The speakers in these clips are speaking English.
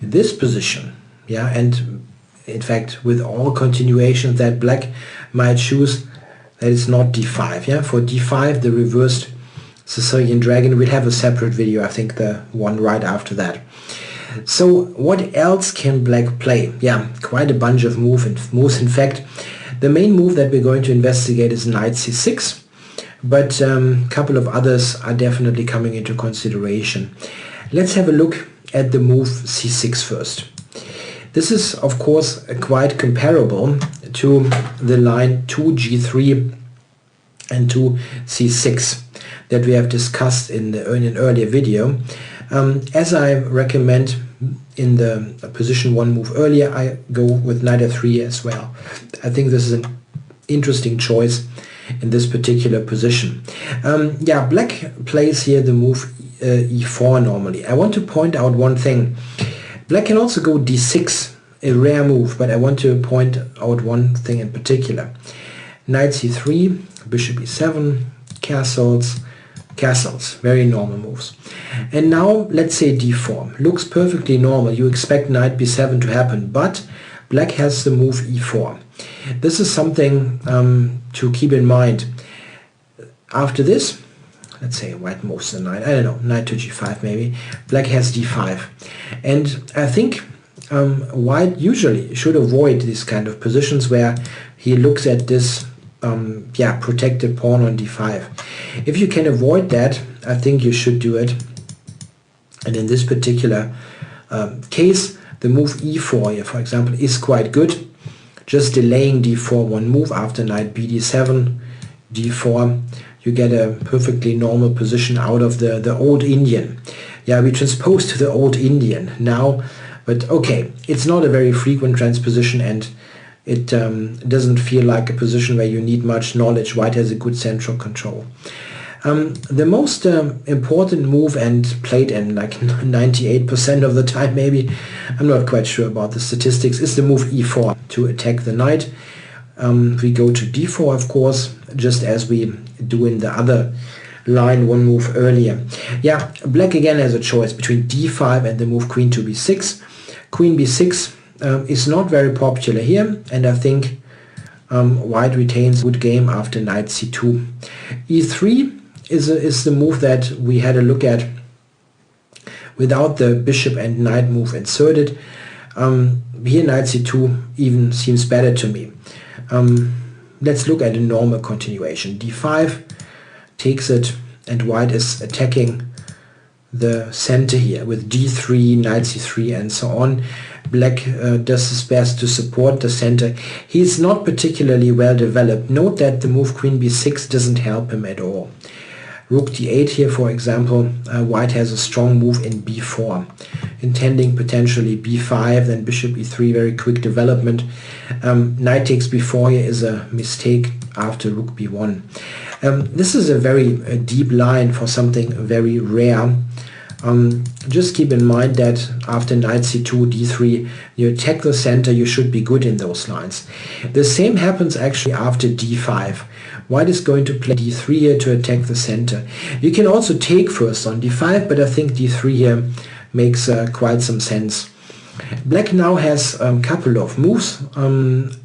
this position, yeah, and in fact with all continuations that black might choose, that it's not d5. Yeah, for d5 the reversed Sicilian dragon, we'll have a separate video, I think the one right after that. So what else can black play? Yeah, quite a bunch of moves. In fact, the main move that we're going to investigate is knight c6, but a couple of others are definitely coming into consideration. Let's have a look at the move c6 first. This is of course quite comparable to the line 2g3 and 2c6 that we have discussed in an earlier video. As I recommend in the position 1 move earlier, I go with knight f3 as well. I think this is an interesting choice in this particular position. Yeah, black plays here the move e4 normally. I want to point out one thing. Black can also go d6, a rare move, but I want to point out one thing in particular. Knight c3, bishop e7, castles, very normal moves. And now let's say d4, looks perfectly normal. You expect knight b7 to happen, but black has the move e4. This is something to keep in mind. After this, let's say white moves the knight, I don't know, knight to g5 maybe, black has d5. And I think white usually should avoid these kind of positions where he looks at this protected pawn on d5. If you can avoid that, I think you should do it. And in this particular case, the move e4 here, for example, is quite good. Just delaying d4 one move after knight bd7, d4, you get a perfectly normal position out of the old Indian. Yeah, we transpose to the old Indian now, but okay, it's not a very frequent transposition, and it doesn't feel like a position where you need much knowledge. White has a good central control. The most important move, and played in like 98% of the time maybe, I'm not quite sure about the statistics, is the move e4 to attack the knight. We go to d4, of course, just as we do in the other line one move earlier. Yeah, black again has a choice between d5 and the move queen to b6. Queen b6 is not very popular here, and I think white retains a good game after knight c2. e3 is the move that we had a look at without the bishop and knight move inserted. Here knight c2 even seems better to me. Let's look at a normal continuation. d5 takes it, and white is attacking the center here with d3, knight c3 and so on. Black does his best to support the center. He's not particularly well developed. Note that the move queen b6 doesn't help him at all. Rook d8 here, for example, white has a strong move in b4, intending potentially b5, then bishop e3, very quick development. Knight takes b4 here is a mistake after rook b1. This is a very deep line for something very rare. Just keep in mind that after knight c2, d3, you attack the center, you should be good in those lines. The same happens actually after d5. White is going to play d3 here to attack the center. You can also take first on d5, but I think d3 here makes quite some sense. Black now has a couple of moves.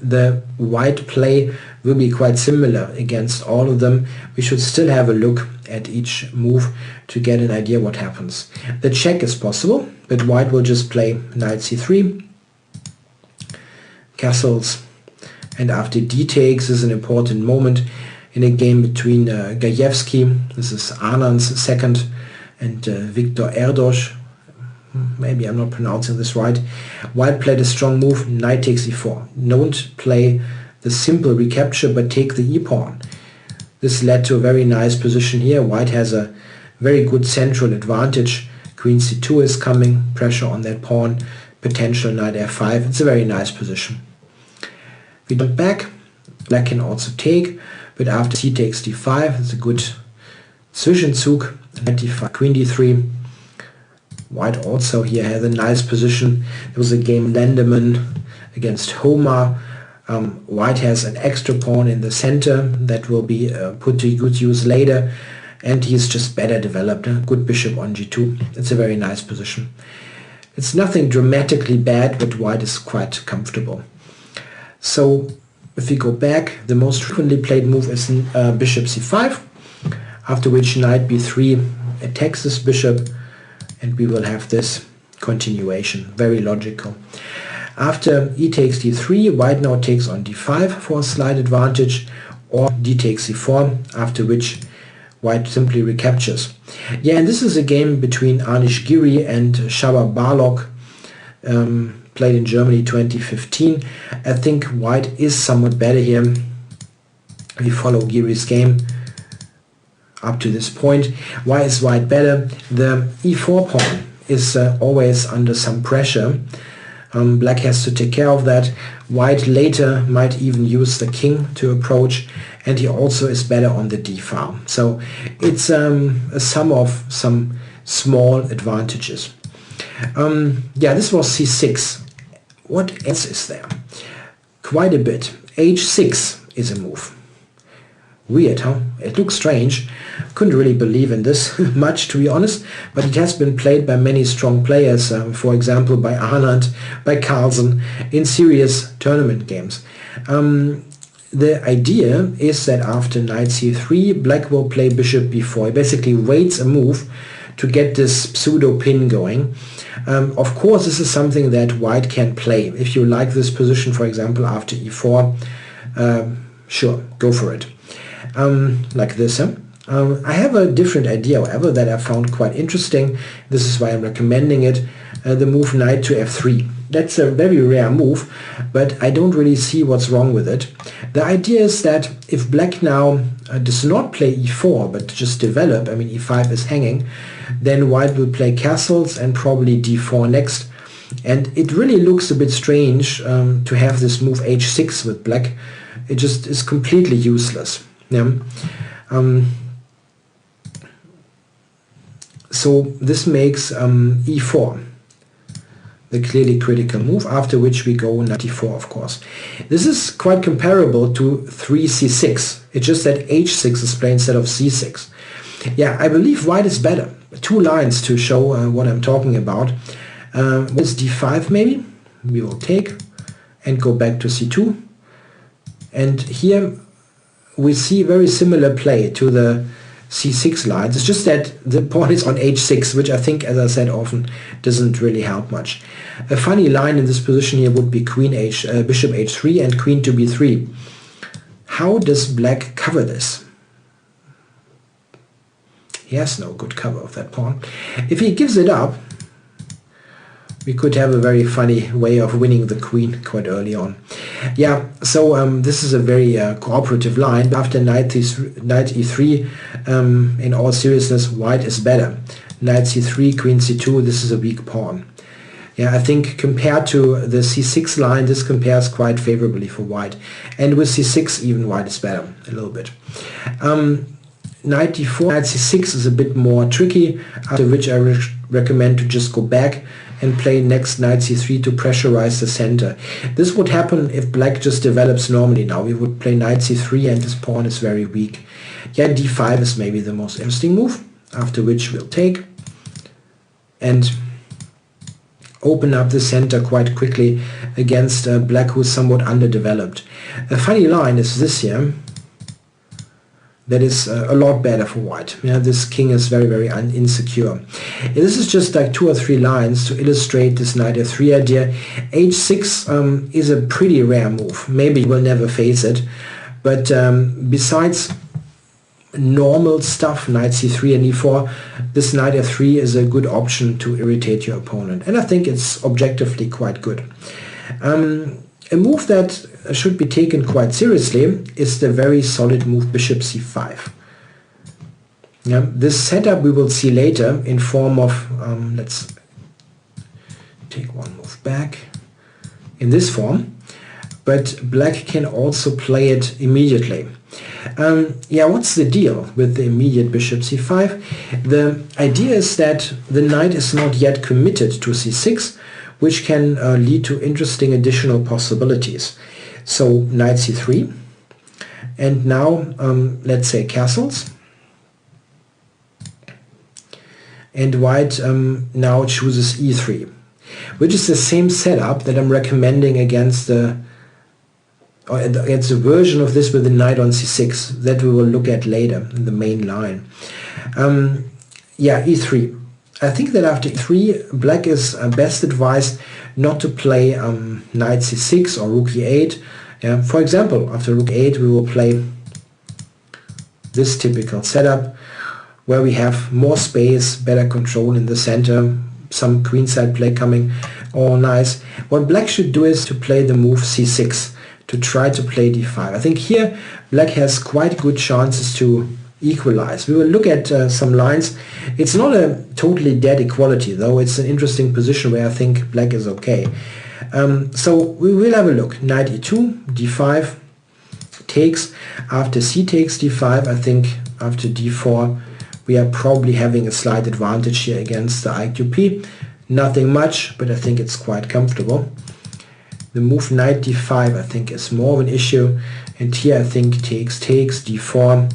The white play will be quite similar against all of them. We should still have a look at each move to get an idea what happens. The check is possible, but white will just play knight c3, castles, and after d takes is an important moment in a game between Gajewski, this is Anand's second, and Viktor Erdos. Maybe I'm not pronouncing this right. White played a strong move, knight takes e4. Don't play the simple recapture, but take the e-pawn. This led to a very nice position here. White has a very good central advantage. Queen c2 is coming, pressure on that pawn, potential knight f5. It's a very nice position. We jump back. Black can also take, but after c takes d5, it's a good Zwischenzug. Knight d5, queen d3. White also here has a nice position. There was a game Lenderman against Homer. White has an extra pawn in the center that will be put to good use later, and he's just better developed. Good bishop on g2. It's a very nice position. It's nothing dramatically bad, but white is quite comfortable. So if we go back, the most frequently played move is bishop c5, after which knight b3 attacks this bishop, and we will have this continuation. Very logical. After e takes d3, white now takes on d5 for a slight advantage, or d takes c4, after which white simply recaptures. Yeah, and this is a game between Anish Giri and Csaba Balogh, played in Germany 2015. I think white is somewhat better here. We follow Giri's game up to this point. Why is white better? The e4 pawn is always under some pressure. Black has to take care of that. White later might even use the king to approach, and he also is better on the d-file. So it's a sum of some small advantages. Yeah, this was c6. What else is there? Quite a bit. h6 is a move. Weird, huh? It looks strange. Couldn't really believe in this much, to be honest, but it has been played by many strong players, for example by Anand, by Carlsen, in serious tournament games. The idea is that after knight c3, black will play bishop b4. He basically waits a move to get this pseudo pin going. Of course, this is something that white can play. If you like this position, for example, after e4, sure, go for it. Like this. I have a different idea, however, that I found quite interesting. This is why I'm recommending it. The move knight to f3. That's a very rare move, but I don't really see what's wrong with it. The idea is that if black now does not play e4, but just develop, I mean e5 is hanging, then white will play castles and probably d4 next. And it really looks a bit strange to have this move h6 with black. It just is completely useless. Yeah. So this makes e4 the clearly critical move, after which we go knight d4, of course. This is quite comparable to 3c6. It's just that h6 is played instead of c6. Yeah, I believe white is better. 2 lines to show what I'm talking about. With d5 maybe, we will take and go back to c2. And here we see very similar play to the c6 lines. It's just that the pawn is on h6, which I think, as I said, often doesn't really help much. A funny line in this position here would be bishop h3 and queen to b3. How does black cover this? He has no good cover of that pawn. If he gives it up, we could have a very funny way of winning the queen quite early on. Yeah, so this is a very cooperative line. After knight e3, in all seriousness, white is better. Knight c3, queen c2, this is a weak pawn. Yeah, I think compared to the c6 line, this compares quite favorably for white. And with c6, even white is better, a little bit. Knight d4, knight c6 is a bit more tricky, after which I recommend to just go back and play next knight c3 to pressurize the center. This would happen if black just develops normally now. We would play knight c3 and this pawn is very weak. Yeah, d5 is maybe the most interesting move, after which we'll take and open up the center quite quickly against black, who is somewhat underdeveloped. A funny line is this here. That is a lot better for white. Yeah, this king is very, very insecure. And this is just like 2 or 3 lines to illustrate this knight f3 idea. h6 is a pretty rare move. Maybe you will never face it. But besides normal stuff, knight c3 and e4, this knight f3 is a good option to irritate your opponent. And I think it's objectively quite good. A move that should be taken quite seriously is the very solid move bishop c5. Yeah, this setup we will see later in form of, let's take one move back, in this form, but black can also play it immediately. Yeah, what's the deal with the immediate bishop c5? The idea is that the knight is not yet committed to c6, which can lead to interesting additional possibilities. So knight c3, and now let's say castles, and white now chooses e3. which is the same setup that I'm recommending against the version of this with the knight on c6 that we will look at later in the main line. Yeah, e3. I think that after e3, black is best advised not to play knight c6 or rook e8. Yeah. For example, after rook 8 we will play this typical setup where we have more space, better control in the center, some queenside play coming, all nice. What black should do is to play the move c6 to try to play d5. I think here black has quite good chances to equalize. We will look at some lines. It's not a totally dead equality, though. It's an interesting position where I think black is okay. So we will have a look. Knight e2, d5 takes. After c takes d5, I think after d4 we are probably having a slight advantage here against the IQP. Nothing much, but I think it's quite comfortable. The move knight d5 I think is more of an issue, and here I think takes, d4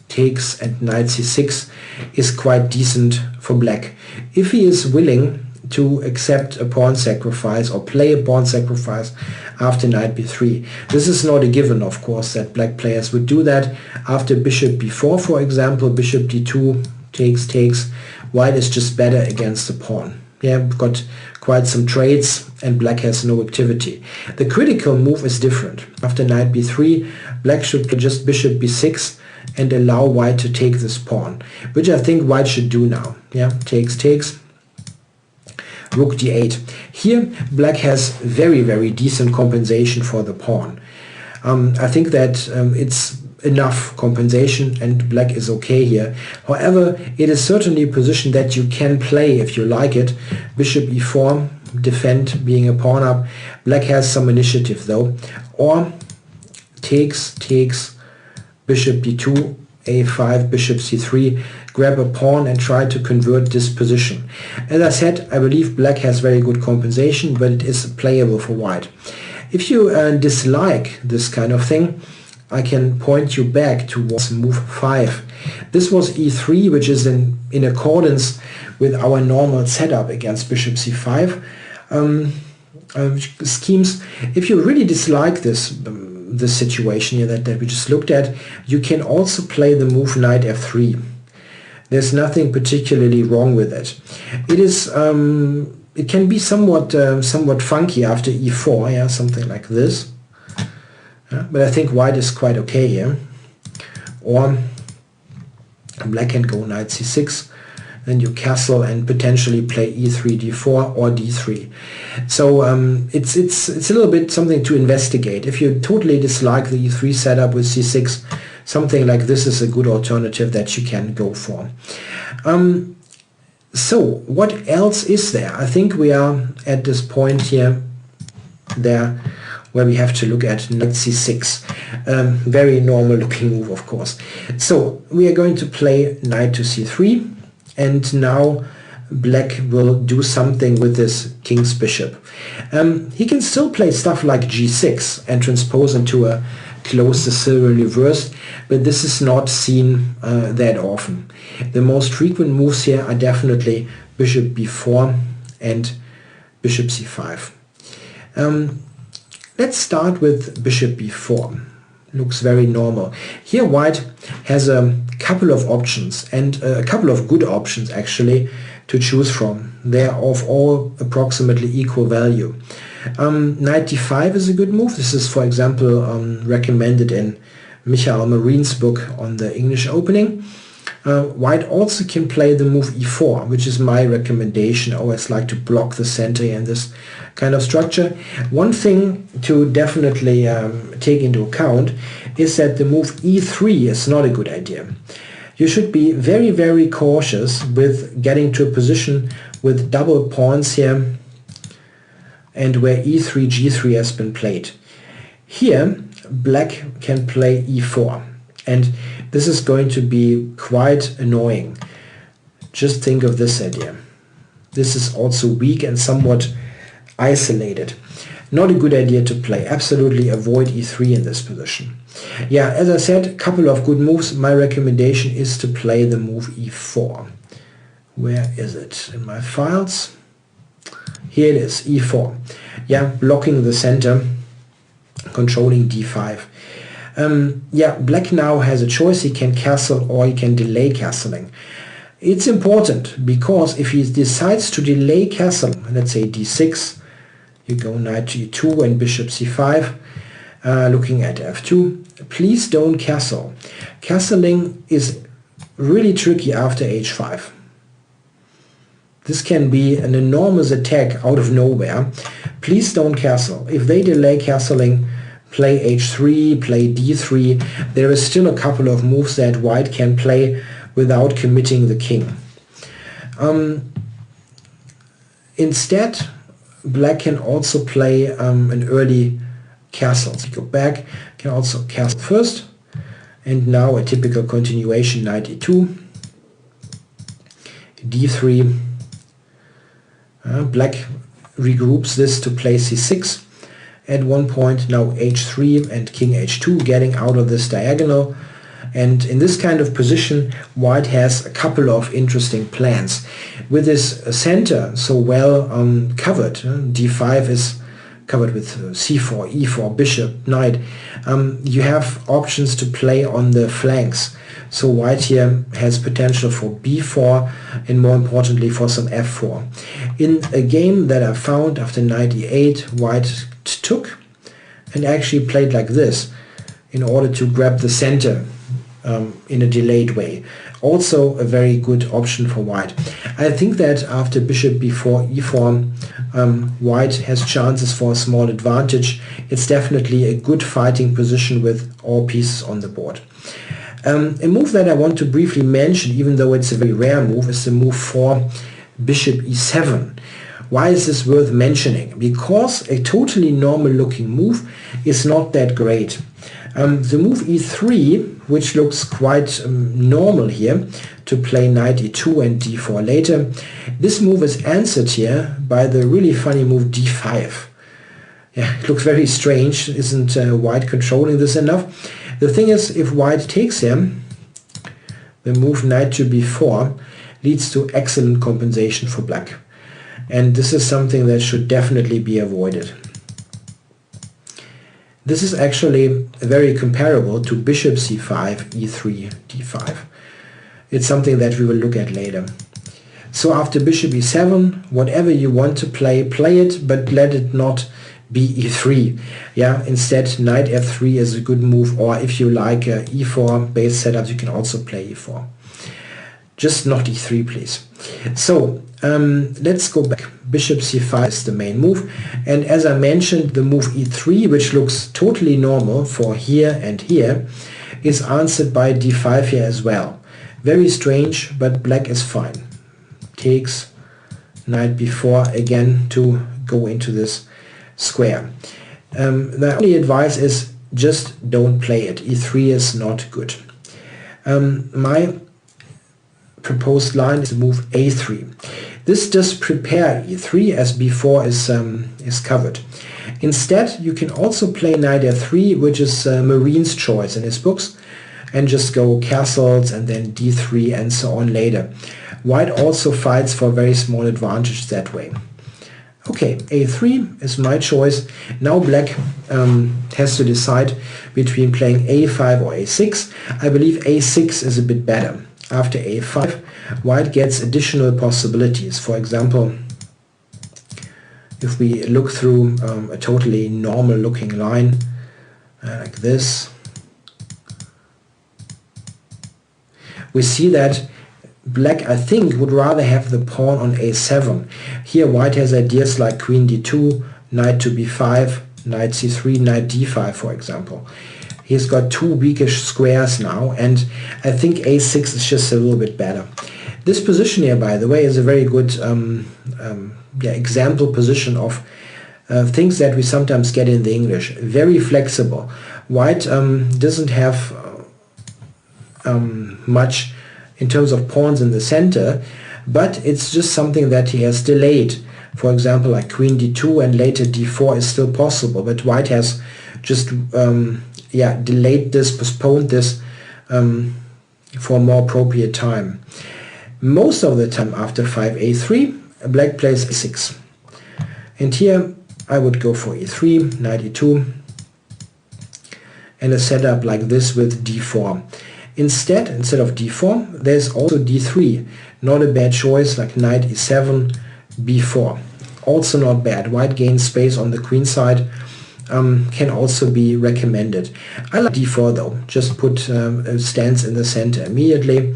takes, and knight c6 is quite decent for black. If he is willing to accept a pawn sacrifice or play a pawn sacrifice after knight b3. This is not a given, of course, that black players would do that. After bishop b4, for example, bishop d2 takes, white is just better against the pawn. Yeah, we've got quite some trades and black has no activity. The critical move is different. After knight b3, black should play just bishop b6 and allow white to take this pawn, which I think white should do now. Yeah, takes, rook d8. Here black has very decent compensation for the pawn. I think that it's enough compensation and black is okay here. However, it is certainly a position that you can play if you like it. Bishop e4, defend being a pawn up. Black has some initiative though. Or takes, bishop d2, a5, bishop c3, grab a pawn and try to convert this position. As I said, I believe black has very good compensation, but it is playable for white. If you dislike this kind of thing, I can point you back towards move 5. This was e3, which is in accordance with our normal setup against bishop c5 schemes. If you really dislike this situation here that we just looked at, you can also play the move knight f3. There's nothing particularly wrong with it. It is it can be somewhat funky after e4, yeah, something like this. Yeah, but I think white is quite okay here. Or black can go knight c6, then you castle and potentially play e3, d4 or d3. So it's a little bit something to investigate. If you totally dislike the e3 setup with c6, something like this is a good alternative that you can go for. So what else is there? I think we are at this point here where we have to look at knight c6. Very normal looking move, of course. So we are going to play knight to c3, and now black will do something with this king's bishop. He can still play stuff like g6 and transpose into a close the silver reversed, but this is not seen that often. The most frequent moves here are definitely bishop b4 and bishop c5. Let's start with bishop b4. Looks very normal. Here white has a couple of options, and a couple of good options actually to choose from. They are of all approximately equal value. Knight d5 is a good move. This is, for example, recommended in Michael Marine's book on the English opening. White also can play the move e4, which is my recommendation. I always like to block the center in this kind of structure. One thing to definitely take into account is that the move e3 is not a good idea. You should be very cautious with getting to a position with double pawns here and where e3, g3 has been played. Here black can play e4, and this is going to be quite annoying. Just think of this idea. This is also weak and somewhat isolated. Not a good idea to play. Absolutely avoid e3 in this position. Yeah, as I said, a couple of good moves. My recommendation is to play the move e4. Where is it in my files? Here it is, e4. Yeah, blocking the center, controlling d5. Yeah, black now has a choice. He can castle or he can delay castling. It's important because if he decides to delay castle, let's say d6, you go knight to e2 and bishop c5, looking at f2. Please don't castle. Castling is really tricky after h5. This can be an enormous attack out of nowhere. Please don't castle. If they delay castling, play h3, play d3. There is still a couple of moves that white can play without committing the king. Instead, black can also play an early castle. So you go back, can also castle first, and now a typical continuation, knight e2, d3. Black regroups this to play c6 at one point, now h3 and king h2, getting out of this diagonal. And in this kind of position, white has a couple of interesting plans. With this center so well covered, d5 is covered with c4, e4, bishop, knight, you have options to play on the flanks. So white here has potential for b4 and more importantly for some f4. In a game that I found after knight e8, white took and actually played like this in order to grab the center in a delayed way. Also a very good option for white. I think that after bishop b4, e4, white has chances for a small advantage. It's definitely a good fighting position with all pieces on the board. A move that I want to briefly mention, even though it's a very rare move, is the move for bishop e7. Why is this worth mentioning? Because a totally normal looking move is not that great. The move e3, which looks quite normal here, to play knight e2 and d4 later, this move is answered here by the really funny move d5. Yeah, it looks very strange. Isn't white controlling this enough? The thing is, if white takes him, the move knight to b4 leads to excellent compensation for black. And this is something that should definitely be avoided. This is actually very comparable to bishop c5, e3, d5. It's something that we will look at later. So after bishop e7, whatever you want to play, play it, but let it not be e3. Yeah, instead knight f3 is a good move, or if you like e4 based setups, you can also play e4. Just not e3, please. So let's go back. Bishop c5 is the main move, and as I mentioned, the move e3, which looks totally normal for here and here, is answered by d5 here as well. Very strange, but black is fine. Takes knight b4 again to go into this square. The only advice is just don't play it. e3 is not good. My proposed line is to move a3. This does prepare e3 as b4 is covered. Instead, you can also play knight f3, which is Marine's choice in his books, and just go castles and then d3 and so on later. White also fights for a very small advantage that way. Okay, a3 is my choice. Now black has to decide between playing a5 or a6. I believe a6 is a bit better. After a5, white gets additional possibilities. For example, if we look through a totally normal looking line like this, we see that black, I think, would rather have the pawn on a7. Here white has ideas like queen d2, knight to b5, knight c3, knight d5, for example. He's got two weakish squares now, and I think a6 is just a little bit better. This position here, by the way, is a very good example position of things that we sometimes get in the English. Very flexible. White doesn't have much in terms of pawns in the center, but it's just something that he has delayed. For example, like queen d2 and later d4 is still possible, but white has just delayed this, postponed this for a more appropriate time. Most of the time after 5a3, black plays a6. And here I would go for e3, knight e2, and a setup like this with d4. Instead of d4, there's also d3. Not a bad choice, like knight e7, b4. Also not bad. White gains space on the queen side. Can also be recommended. I like d4 though. Just put a stance in the center immediately.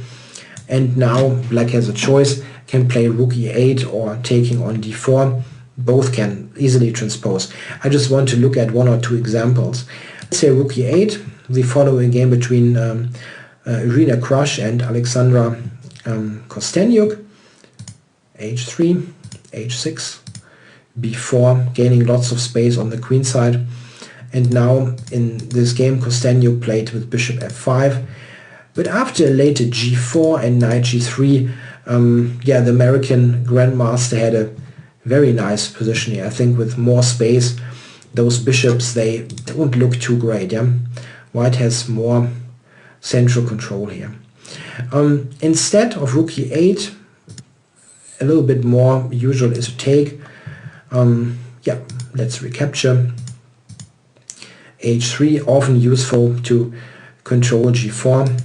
And now black has a choice. Can play rook e8 or taking on d4. Both can easily transpose. I just want to look at one or two examples. Let's say rook e8. We follow a game between Irina Krush and Alexandra Kostenyuk. h3, h6, b4, gaining lots of space on the queen side. And now in this game Kostenyuk played with bishop f5. But after a later g4 and knight g3, the American grandmaster had a very nice position here. I think with more space, those bishops, they don't look too great. Yeah, White has more central control here. Instead of rook e8, a little bit more usual is to take. Let's recapture. h3, often useful to control g4.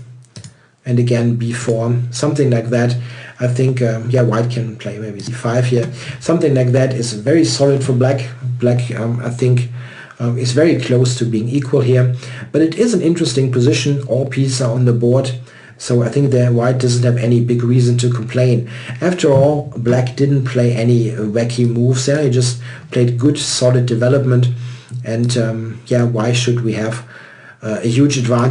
And again b4, something like that. I think White can play maybe c5 here. Something like that is very solid for black. Black, I think, is very close to being equal here. But it is an interesting position. All pieces are on the board. So I think that White doesn't have any big reason to complain. After all, black didn't play any wacky moves there. He just played good, solid development. And why should we have a huge advantage?